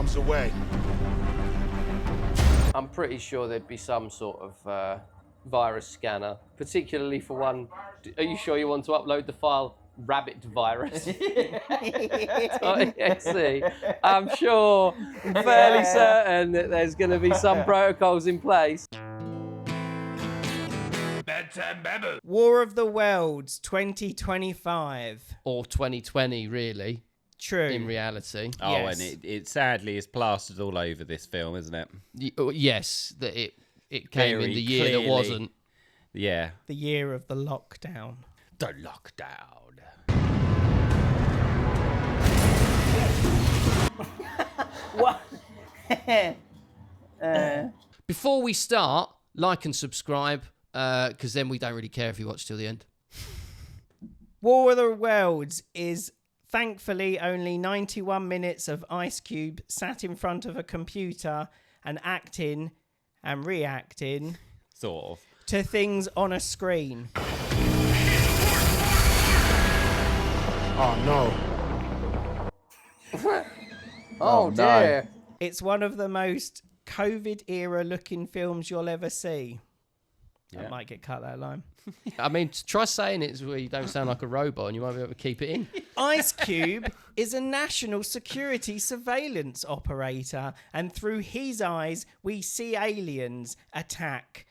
bombs away. I'm pretty sure there'd be some sort of virus scanner, particularly for one. Are you sure you want to upload the file rabbit virus? .exe. I'm sure, I'm fairly certain that there's going to be some protocols in place. War of the Worlds 2025. Or 2020, really. True. In reality. Oh, Yes. and it sadly is plastered all over this film, isn't it? Yes, that it came Very in the year clearly. that wasn't. Yeah. The year of the lockdown. The lockdown. What? Before we start, like and subscribe, because then we don't really care if you watch till the end. War of the Worlds is thankfully only 91 minutes of Ice Cube sat in front of a computer and acting and reacting Sort of. to things on a screen. Oh, no. Oh, dear. It's one of the most COVID-era looking films you'll ever see. I might get cut that line. I mean, try saying it where you don't sound like a robot and you might be able to keep it in. Ice Cube is a national security surveillance operator, and through his eyes, we see aliens attack.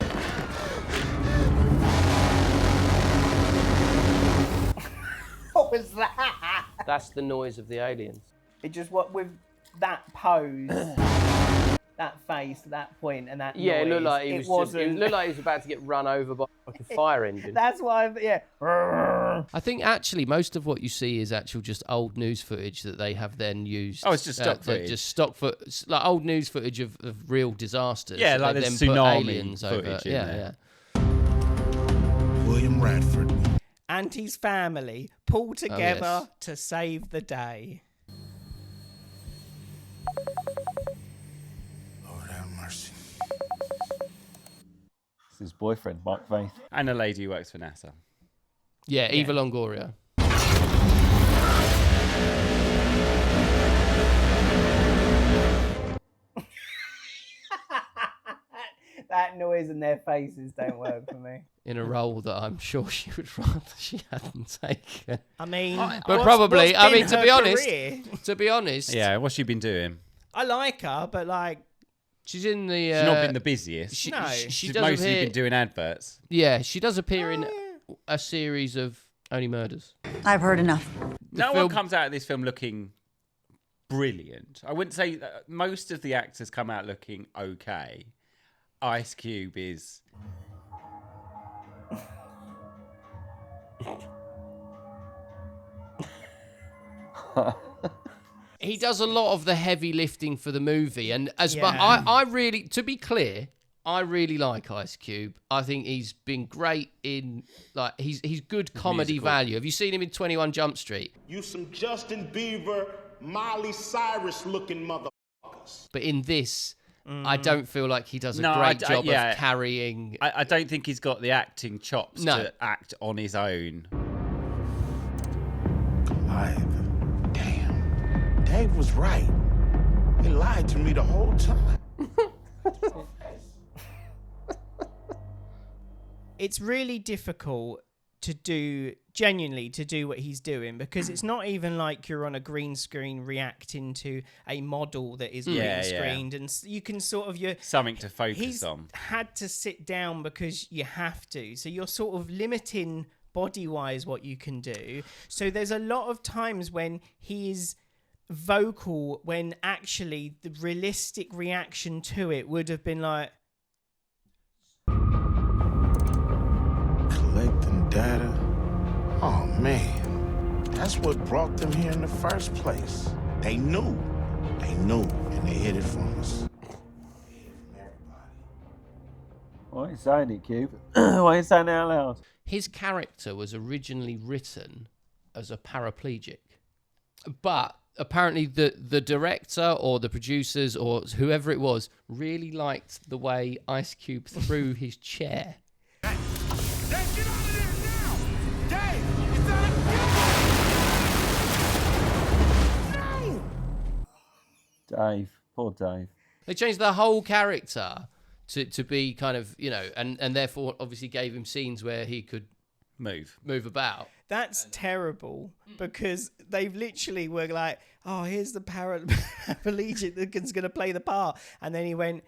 What was that? That's the noise of the aliens. It just what with that pose, that face, that point, and that Yeah, noise, it looked like he was. It looked like he was about to get run over by like a fire engine. That's why, yeah. I think actually most of what you see is actual just old news footage that they have then used. Oh, it's just stock that footage. Just stock like old news footage of real disasters. Yeah, that like they there's then put tsunami aliens footage over. in Yeah, there. yeah. William Radford. And his family pull together yes. to save the day. Lord have mercy. It's his boyfriend, Mark Faith. And a lady who works for NASA. Yeah, Eva Longoria. That noise in their faces don't work for me. In a role that I'm sure she would rather she hadn't taken. I mean, But probably, I mean, to be honest, career? Yeah, what's she been doing? I like her, but like, she's in the. She's not been the busiest. No. She She's does mostly appear. been doing adverts. Yeah, she does appear in a series of Only Murders. I've heard enough. No film- one comes out of this film looking brilliant. I wouldn't say most of the actors come out looking okay. Ice Cube is. He does a lot of the heavy lifting for the movie, and as Yeah. but I really, to be clear, I really like Ice Cube. I think he's been great in like he's good comedy musical. value. Have you seen him in 21 Jump Street? You some Justin Bieber, Miley Cyrus looking motherfuckers. But in this, I don't feel like he does a No, great job yeah. of carrying. I don't think he's got the acting chops No. to act on his own. Clive. Damn. Dave was right. He lied to me the whole time. it's really difficult to do what he's doing, because it's not even like you're on a green screen reacting to a model that is green Yeah, screened, and you can sort of Something to focus he's on. had to sit down because you have to, so you're sort of limiting body wise what you can do. So there's a lot of times when he is vocal when actually the realistic reaction to it would have been like, Collecting data. Oh, man. That's what brought them here in the first place. They knew. And they hid it from us. Why are you saying it, Cube? Why are you saying it out loud? His character was originally written as a paraplegic, but apparently the director or the producers or whoever it was really liked the way Ice Cube threw his chair. Dave, get out of there now! Dave, it's out of... No! Dave. Poor Dave. They changed the whole character to be kind of, and therefore obviously gave him scenes where he could Move. about. That's terrible because they've literally were like, oh, here's the paraplegic that's going to play the part. And then he went,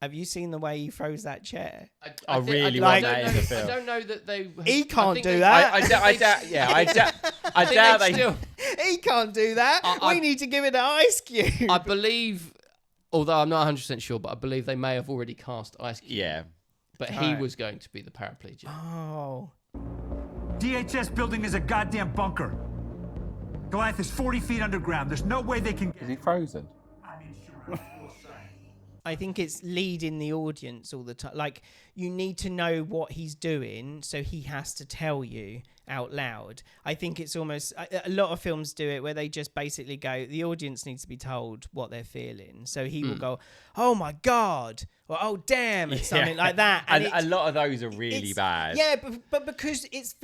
have you seen the way he throws that chair? I really want that in the film. I don't know that they... He can't do that. that. I doubt they... He can't do that. We need to give it an Ice Cube. I believe, although I'm not 100% sure, but I believe they may have already cast Ice Cube. Yeah. But he was going to be the paraplegic. Oh. DHS building is a goddamn bunker. Goliath is 40 feet underground. There's no way they can... Is he frozen? I think it's leading the audience all the time. Like, you need to know what he's doing, so he has to tell you out loud. I think it's almost... A lot of films do it where they just basically go, the audience needs to be told what they're feeling. So he will go, oh my God, or oh damn, and something like that. And a lot of those are really bad. Yeah, but because it's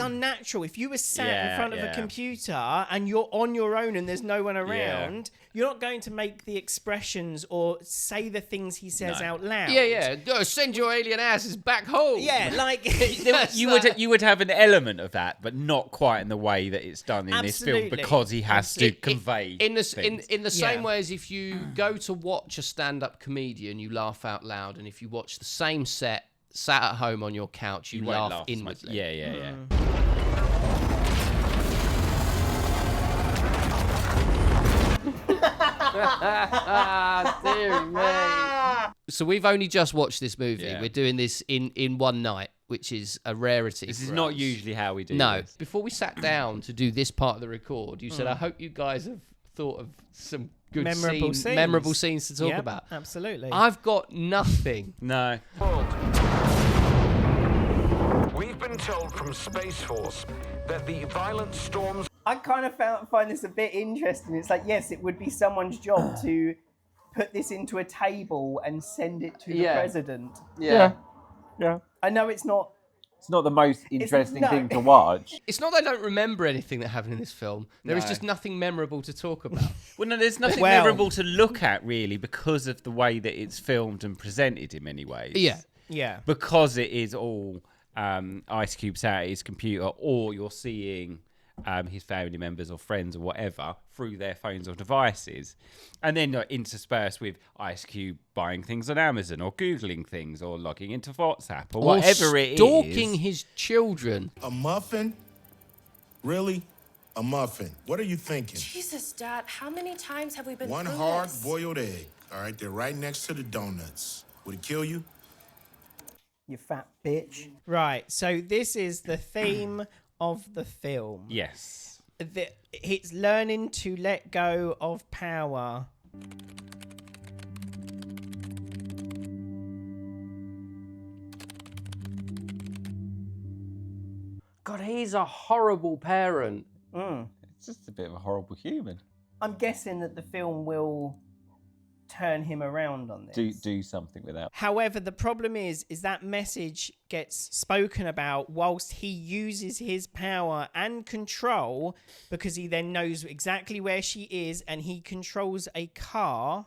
unnatural. If you were sat in front of a computer and you're on your own and there's no one around, you're not going to make the expressions or say the things he says out loud. Yeah. Send your alien asses back home. Yeah, like you would have an element of that, but not quite in the way that it's done in this film, because he has to convey in the things. same way as if you go to watch a stand-up comedian, you laugh out loud, and if you watch the same set sat at home on your couch, you won't laugh as much. inwardly. Yeah. Dear me. So we've only just watched this movie. Yeah. We're doing this in one night, which is a rarity. This is for not us. usually how we do No. this. Before we sat down to do this part of the record, you said, I hope you guys have thought of some good memorable scenes to talk about. Absolutely. I've got nothing. No. We've been told from Space Force that the violent storms... I kind of find this a bit interesting. It's like, yes, it would be someone's job to put this into a table and send it to the president. Yeah. I know it's not... It's not the most interesting thing to watch. It's not that I don't remember anything that happened in this film. There is just nothing memorable to talk about. Well, no, there's nothing memorable to look at, really, because of the way that it's filmed and presented in many ways. Yeah. Because it is all Ice Cube sat at his computer, or you're seeing his family members or friends or whatever through their phones or devices, and then interspersed with Ice Cube buying things on Amazon or Googling things or logging into WhatsApp or whatever it is. Stalking his children. A muffin? Really? A muffin. What are you thinking? Jesus, Dad, how many times have we been One through this? hard-boiled egg. All right, they're right next to the donuts. Would it kill you? You fat bitch. Right, so this is the theme of the film. Yes. It's learning to let go of power. God, he's a horrible parent. It's just a bit of a horrible human. I'm guessing that the film will turn him around on this. Do something with that. However, the problem is that message gets spoken about whilst he uses his power and control, because he then knows exactly where she is and he controls a car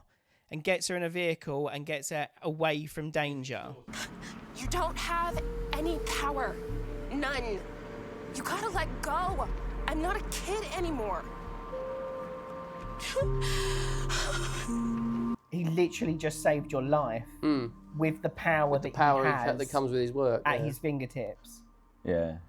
and gets her in a vehicle and gets her away from danger. You don't have any power. None. You gotta let go. I'm not a kid anymore. He literally just saved your life with the power that he has that comes with his work at his fingertips. Yeah.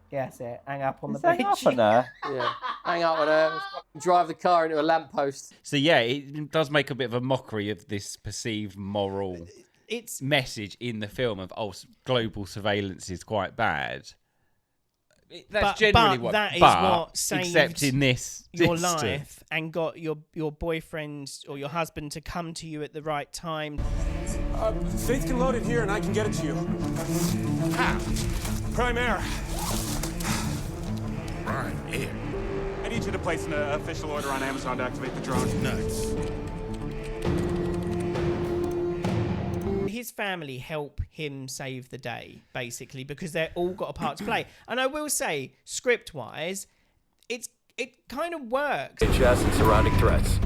Yeah, that's it. Hang up on the Hang beach. up on her. Yeah. Hang up on her. Drive the car into a lamppost. So yeah, it does make a bit of a mockery of this perceived moral message in the film of global surveillance is quite bad. That's generally but what. That is but what saved except in this your instance. life and got your boyfriend or your husband to come to you at the right time. Faith can load it here and I can get it to you. How? Prime Air. Prime Air. I need you to place an official order on Amazon to activate the drone. Nuts. His family help him save the day, basically, because they're all got a part to play. And I will say, script-wise, it kind of works. DHS and surrounding threats.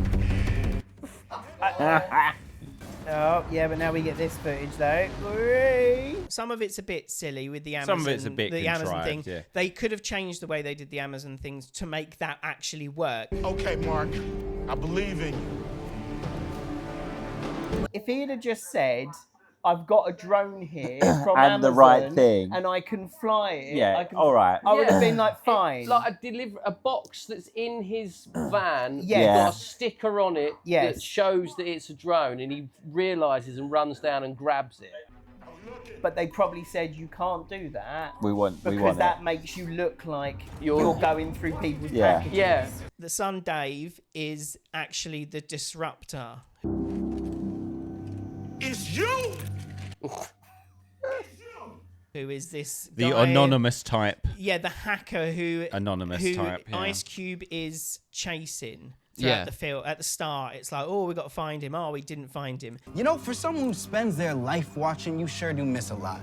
Oh, yeah, but now we get this footage, though. Hooray. Some of it's a bit silly with the Amazon, Some of it's a bit the Amazon contrived, thing. yeah. They could have changed the way they did the Amazon things to make that actually work. Okay, Mark, I believe in you. If he'd have just said, I've got a drone here from And Amazon, the right thing. and I can fly it. Yeah, I can, all right. I would have Yeah. been like, fine. Like a box that's in his van. Yeah. Got a sticker on it Yes. that shows that it's a drone, and he realizes and runs down and grabs it. But they probably said you can't do that. We want Because that it. makes you look like You're- you're going through people's Yeah. packages. Yeah. The son Dave is actually the disruptor. It's you! Who is this The guy? anonymous type. Yeah, the hacker who Type, yeah. Ice Cube is chasing throughout Yeah. the film. At the start, it's like, oh, we got to find him. Oh, we didn't find him. You know, for someone who spends their life watching, you sure do miss a lot.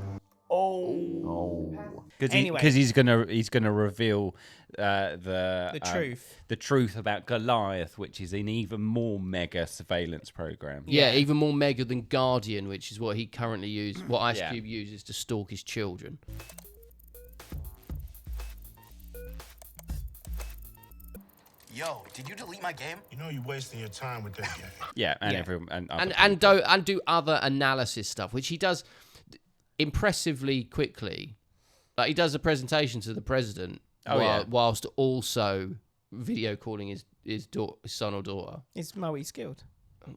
Because Anyway. he's gonna reveal the truth. the truth about Goliath, which is an even more mega surveillance program. Yeah, even more mega than Guardian, which is what he currently uses, what Ice Yeah. Cube uses to stalk his children. Yo, did you delete my game? You know you're wasting your time with that game. Yeah, and Yeah. everyone And do other analysis stuff, which he does impressively quickly. Like he does a presentation to the president, whilst also video calling his son or daughter. It's multi-skilled.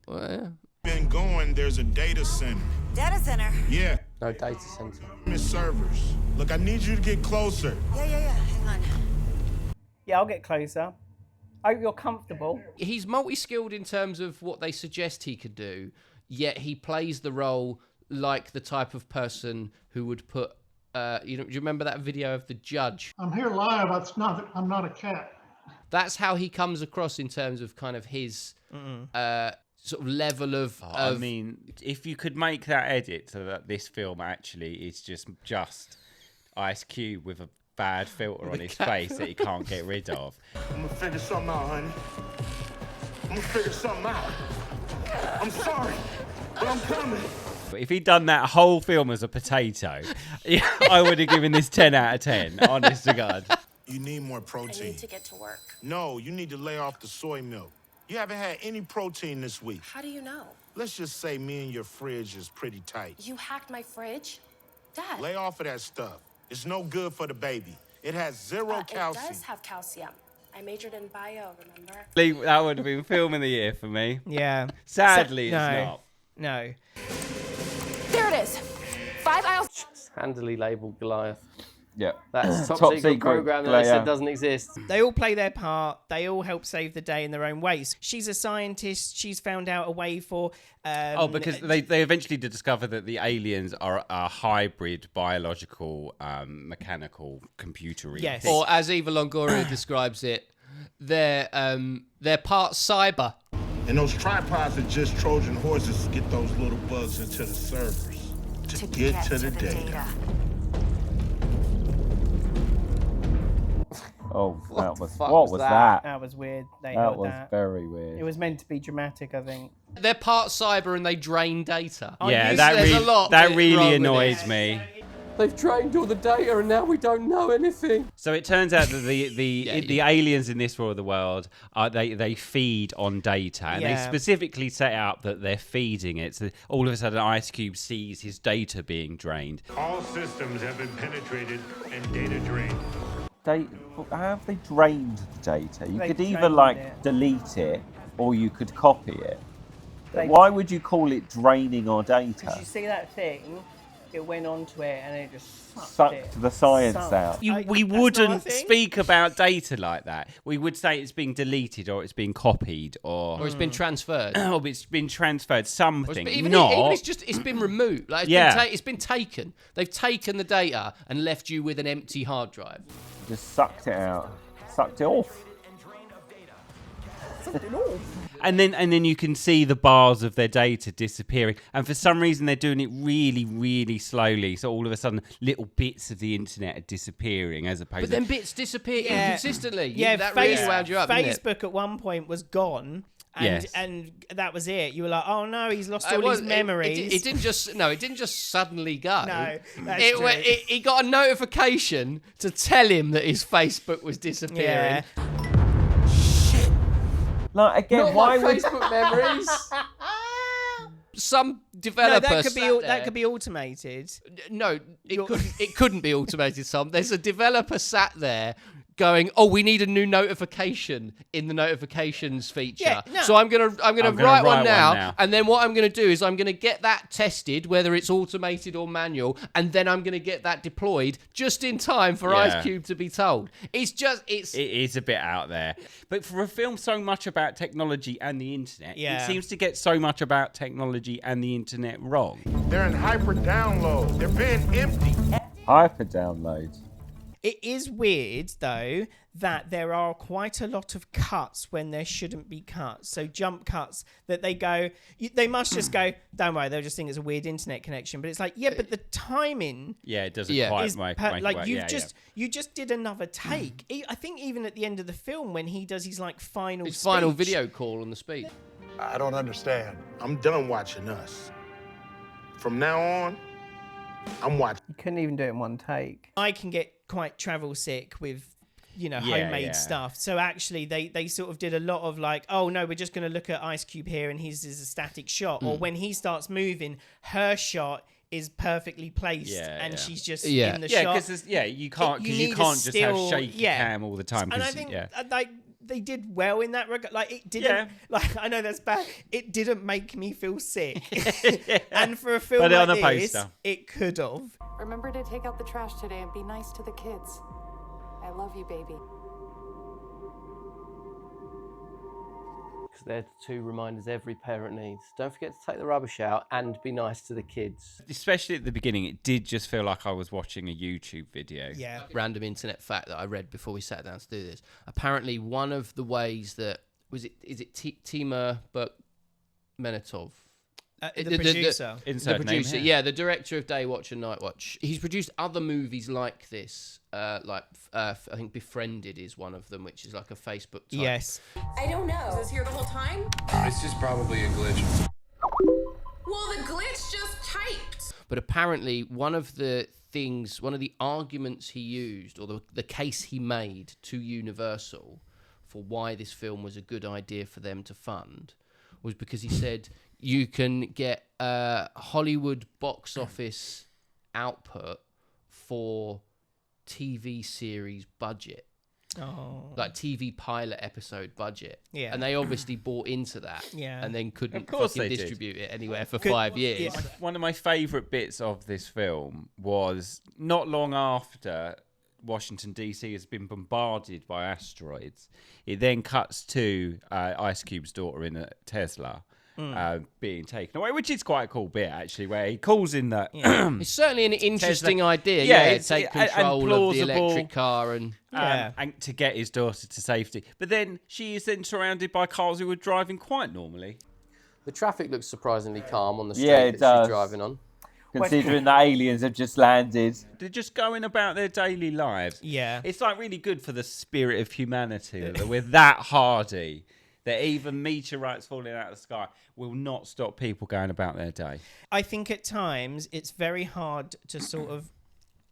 Well, yeah. Been going, there's a data center. Data center. Yeah, No data center. Miss servers. Look, I need you to get closer. Yeah. Hang on. Yeah, I'll get closer. I hope you're comfortable. He's multi-skilled in terms of what they suggest he could do, yet he plays the role like the type of person who would put. Do you remember that video of the judge? I'm here live. I'm not a cat. That's how he comes across in terms of kind of his sort of level of. I mean, if you could make that edit so that this film actually is just Ice Cube with a bad filter on his face that he can't get rid of. I'm gonna figure something out, honey. I'm gonna figure something out. I'm sorry, but I'm coming. If he'd done that whole film as a potato, I would have given this 10 out of 10, honest to God. You need more I protein. need to get to work. No, you need to lay off the soy milk. You haven't had any protein this week. How do you know? Let's just say me and your fridge is pretty tight. You hacked my fridge? Dad. Lay off of that stuff. It's no good for the baby. It has zero It calcium. does have calcium. I majored in bio, remember? That would have been film of the year for me. Yeah. Sadly, it's no. not. No. There it is. 5 aisles. handily labelled Goliath. Yeah. That's a top secret program that they said doesn't exist. They all play their part. They all help save the day in their own ways. She's a scientist. She's found out a way for... because they eventually did discover that the aliens are a hybrid biological, mechanical, computery. Yes. thing. Or as Eva Longoria describes it, they're part cyber. And those tripods are just Trojan horses to get those little bugs into the servers. To get to the data. Oh, what was that? That was weird. That was very weird. It was meant to be dramatic, I think. They're part cyber and they drain data. Yeah, that really annoys me. They've drained all the data and now we don't know anything. So it turns out that the aliens in this world they feed on data, and they specifically set out that they're feeding it. So all of a sudden, Ice Cube sees his data being drained. All systems have been penetrated and data drained. How have they drained the data? You They could either drained it. delete it or you could copy it. They- Why would you call it draining our Because data? you see that thing, it went onto it and it just Sucked the science out. We that's not a wouldn't thing? speak about data like that. We would say it's being deleted or it's being copied or it's been transferred. or it's been transferred something. Even it's been removed. Like it's been taken. They've taken the data and left you with an empty hard drive. Just sucked it out. Sucked it off. And then you can see the bars of their data disappearing. And for some reason, they're doing it really, really slowly. So all of a sudden, little bits of the internet are disappearing as opposed But then bits disappear inconsistently. Yeah, that really wound you up, didn't it? Facebook at one point was gone. And that was it. You were like, oh no, he's lost all his memories. It didn't just suddenly go. No, that's true. He got a notification to tell him that his Facebook was disappearing. Like again, Not why my would Facebook memories? Some developer that could be automated. No, it couldn't be automated. There's a developer sat there going, oh, we need a new notification in the notifications feature. Yeah, no. So I'm gonna write one now, and then what I'm gonna do is I'm gonna get that tested, whether it's automated or manual, and then I'm gonna get that deployed just in time for Ice Cube to be told. It is a bit out there. But for a film so much about technology and the internet, Yeah. it seems to get so much about technology and the internet wrong. They're in hyper download. They're being empty. hyper download? It is weird, though, that there are quite a lot of cuts when there shouldn't be cuts. So jump cuts that they go, they must just go, don't worry, they'll just think it's a weird internet connection. But it's like, yeah, but the timing... Yeah, it doesn't quite make it work. You just did another take. I think even at the end of the film when he does his like final video call on the speech. I don't understand. I'm done watching Us. From now on, I'm watching. You couldn't even do it in one take. I can get quite travel sick with, homemade stuff. So actually, they sort of did a lot of like, oh no, we're just going to look at Ice Cube here, and his is a static shot. Or when he starts moving, her shot is perfectly placed, and she's just in the shot. Because you can't just have shaky cam all the time. And I think they did well in that regard. Like it didn't. Like I know that's bad. It didn't make me feel sick. And for a film like this, it could have. Remember to take out the trash today and be nice to the kids. I love you, baby. Because they're the two reminders every parent needs. Don't forget to take the rubbish out and be nice to the kids. Especially at the beginning, it did just feel like I was watching a YouTube video. Yeah. Random internet fact that I read before we sat down to do this. Apparently, one of the ways that is it Timur Berkmenetov? The producer. The producer, the director of Day Watch and Night Watch. He's produced other movies like this, I think Befriended is one of them, which is like a Facebook type. Yes. I don't know. Is this here the whole time? It's just probably a glitch. Well, the glitch just typed. But apparently, one of the arguments he used, or the case he made to Universal for why this film was a good idea for them to fund, was because he said you can get Hollywood box office output for TV series budget. Like TV pilot episode budget. Yeah. And they obviously bought into that. Yeah. And then couldn't distribute it anywhere for 5 years. Yeah. One of my favourite bits of this film was not long after Washington, D.C. has been bombarded by asteroids. It then cuts to Ice Cube's daughter in a Tesla. Being taken away, which is quite a cool bit actually, where he calls in that it's certainly an interesting idea, take control of the electric car and to get his daughter to safety. But then she is then surrounded by cars who are driving quite normally. The traffic looks surprisingly calm on the street it that does. she's driving on. Considering the aliens have just landed. They're just going about their daily lives. Yeah. It's like really good for the spirit of humanity that we're that hardy that even meteorites falling out of the sky will not stop people going about their day. I think at times it's very hard to sort of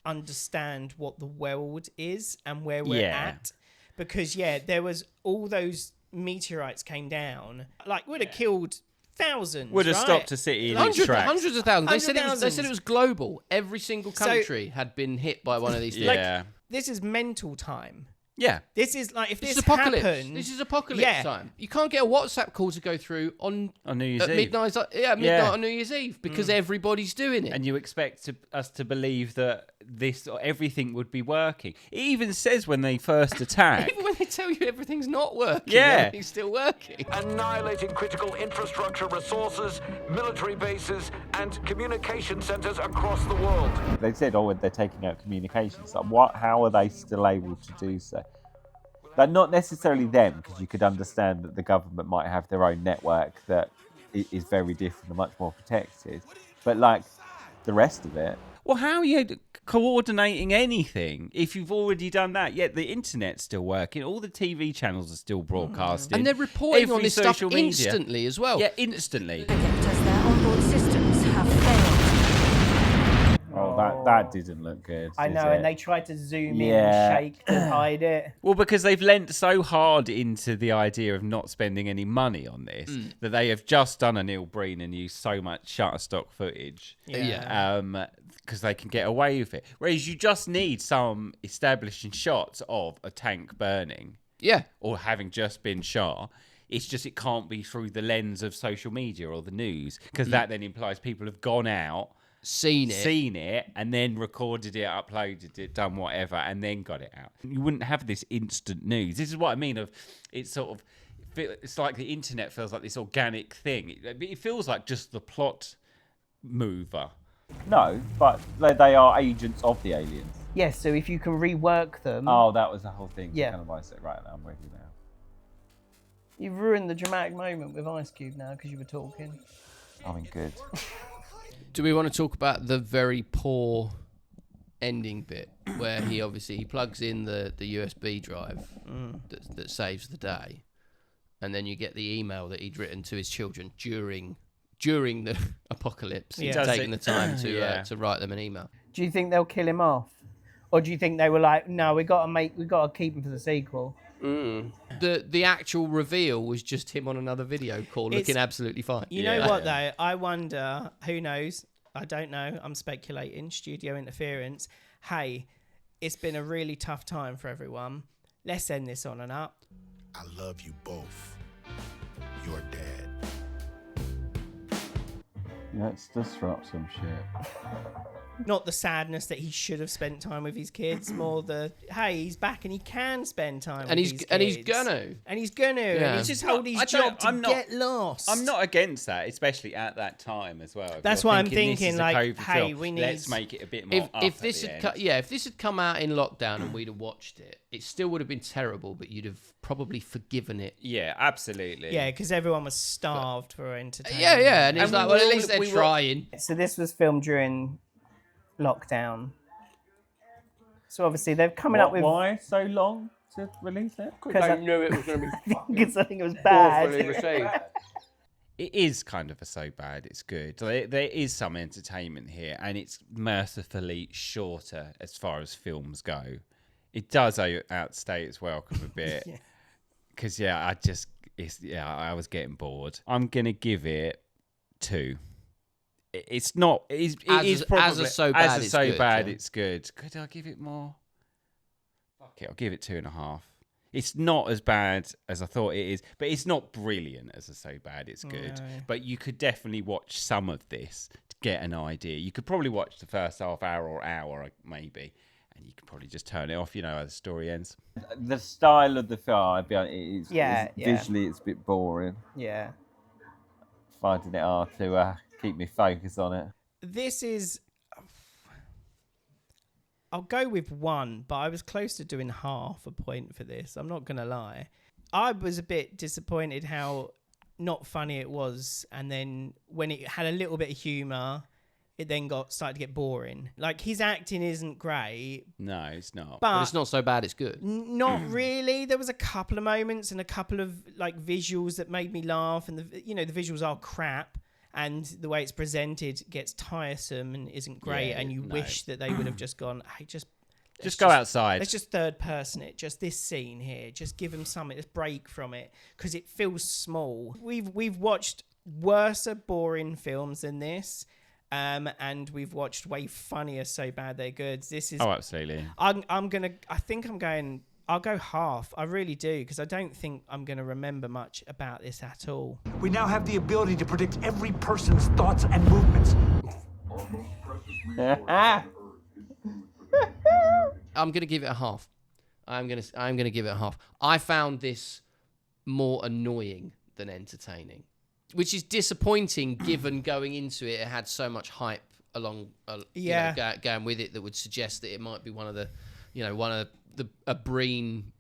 understand what the world is and where we're at. Because, there was all those meteorites came down. Like, would have killed thousands, would have right? stopped a city in its tracks. Hundreds of thousands. They said it was global. Every single country had been hit by one of these things. This is mental time. Yeah. This is like, if this apocalypse. happened... This is apocalypse time. You can't get a WhatsApp call to go through on New Year's Eve. Midnight on New Year's Eve because everybody's doing it. And you expect us to believe that everything would be working. It even says when they first attack. Even when they tell you everything's not working, everything's still working. Annihilating critical infrastructure resources, military bases, and communication centers across the world. They said, they're taking out communications. How are they still able to do so? Like, not necessarily them, because you could understand that the government might have their own network that is very different and much more protected. But, like, the rest of it... Well, how are you coordinating anything if you've already done that? Yet the internet's still working. All the TV channels are still broadcasting. And they're reporting on Every this stuff social media. instantly as well. Yeah, instantly. Because their onboard systems have failed. Oh, that didn't look good. I did know, it? and they tried to zoom in Yeah. and shake to hide it. Well, because they've lent so hard into the idea of not spending any money on this that they have just done a Neil Breen and used so much Shutterstock footage. Because they can get away with it. Whereas you just need some establishing shots of a tank burning. Yeah. Or having just been shot. It's just it can't be through the lens of social media or the news, because that then implies people have gone out, seen it, and then recorded it, uploaded it, done whatever, and then got it out. You wouldn't have this instant news. This is what I mean of it's sort of, it's like the internet feels like this organic thing. It feels like just the plot mover. No, but they are agents of the aliens. Yes, so if you can rework them... Oh, that was the whole thing. Yeah. Kind of like, right, I'm with you now. You've ruined the dramatic moment with Ice Cube now because you were talking. I mean, good. Do we want to talk about the very poor ending bit where he plugs in the USB drive that saves the day, and then you get the email that he'd written to his children during the apocalypse. He's taking the time to write them an email. Do you think they'll kill him off, or do you think they were like, no, we got to keep him for the sequel? The actual reveal was just him on another video call looking absolutely fine. You know what though? I wonder, who knows? I don't know. I'm speculating. Studio interference. Hey, it's been a really tough time for everyone. Let's end this on and up. I love you both. Your dad. Let's disrupt some shit. Not the sadness that he should have spent time with his kids, more the, hey, he's back and he can spend time with his kids. And he's gonna. And he's just hold his job to get lost. I'm not against that, especially at that time as well. That's why I'm thinking, like, hey, we need... Let's make it a bit more if this had come out in lockdown and we'd have watched it, it still would have been terrible, but you'd have probably forgiven it. Yeah, absolutely. Yeah, because everyone was starved for entertainment. Yeah, and it's like, well, at least they're trying. So this was filmed during lockdown. So obviously they're coming up with... Why so long to release it? Because I knew it was going to be because I think it was bad. awfully received. It is kind of so bad it's good. There is some entertainment here, and it's mercifully shorter as far as films go. It does outstay its welcome a bit. Because, I was getting bored. I'm going to give it 2. It's not. It is probably as a so bad it's good. Could I give it more? Fuck it, I'll give it 2.5. It's not as bad as I thought it is, but it's not brilliant as a so bad it's good. No. But you could definitely watch some of this to get an idea. You could probably watch the first half hour or hour maybe, and you could probably just turn it off. You know how the story ends. The style of the film, I'll be honest, visually it's a bit boring. Yeah. Finding it hard to keep me focused on it. This is... I'll go with 1, but I was close to doing half a point for this. I'm not going to lie. I was a bit disappointed how not funny it was, and then when it had a little bit of humour, it then started to get boring. Like, his acting isn't great. No, it's not. But it's not so bad it's good. Not really. There was a couple of moments and a couple of like visuals that made me laugh, and the visuals are crap. And the way it's presented gets tiresome and isn't great. And you wish that they would have just gone, hey, just go outside. Let's just third person it. Just this scene here. Just give them something. Let's break from it because it feels small. We've watched worse boring films than this. And we've watched way funnier so bad they're good. This is... Oh, absolutely. I'll go half. I really do, because I don't think I'm going to remember much about this at all. We now have the ability to predict every person's thoughts and movements. I'm going to give it a half. I'm going to give it a half. I found this more annoying than entertaining, which is disappointing given going into it had so much hype along going with it that would suggest that it might be one of a Breen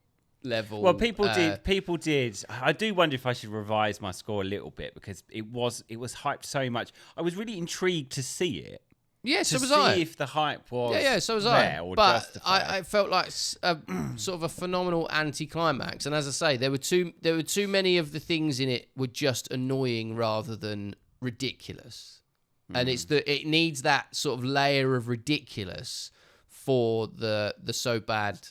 level. Well, people did. I do wonder if I should revise my score a little bit because it was hyped so much. I was really intrigued to see it. Yeah, so to was see I. if the hype was so was there I. or But justified. I felt like sort of a phenomenal anticlimax. And as I say, there were too many of the things in it were just annoying rather than ridiculous. And it needs that sort of layer of ridiculous for the so bad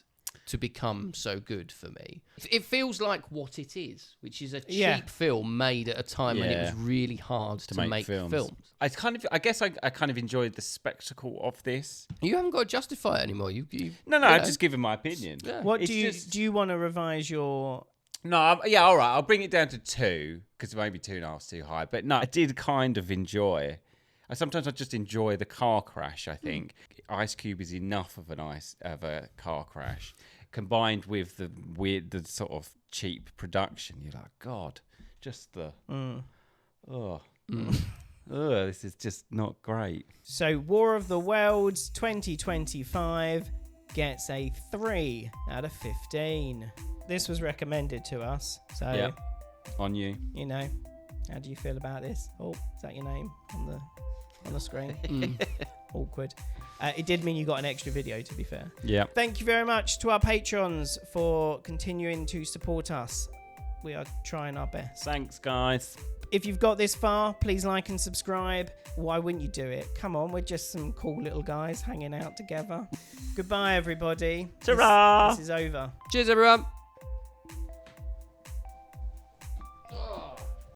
to become so good for me. It feels like what it is, which is a cheap film made at a time when it was really hard to make films. I guess I kind of enjoyed the spectacle of this. You haven't got to justify it anymore. No, I'm just giving my opinion. Yeah. What do you want to revise your? No, all right. I'll bring it down to 2 because maybe 2.5 is too high. But no, I did kind of enjoy. Sometimes I just enjoy the car crash. I think Ice Cube is enough of a car crash, combined with the sort of cheap production. You're like, God, just the this is just not great. So War of the Worlds 2025 gets a 3 out of 15. This was recommended to us, so on you. You know, how do you feel about this? Oh, is that your name on the screen? Awkward. It did mean you got an extra video, to be fair. Yeah. Thank you very much to our patrons for continuing to support us. We are trying our best. Thanks, guys. If you've got this far, please like and subscribe. Why wouldn't you do it? Come on, we're just some cool little guys hanging out together. Goodbye, everybody. Ta-ra! This is over. Cheers, everyone.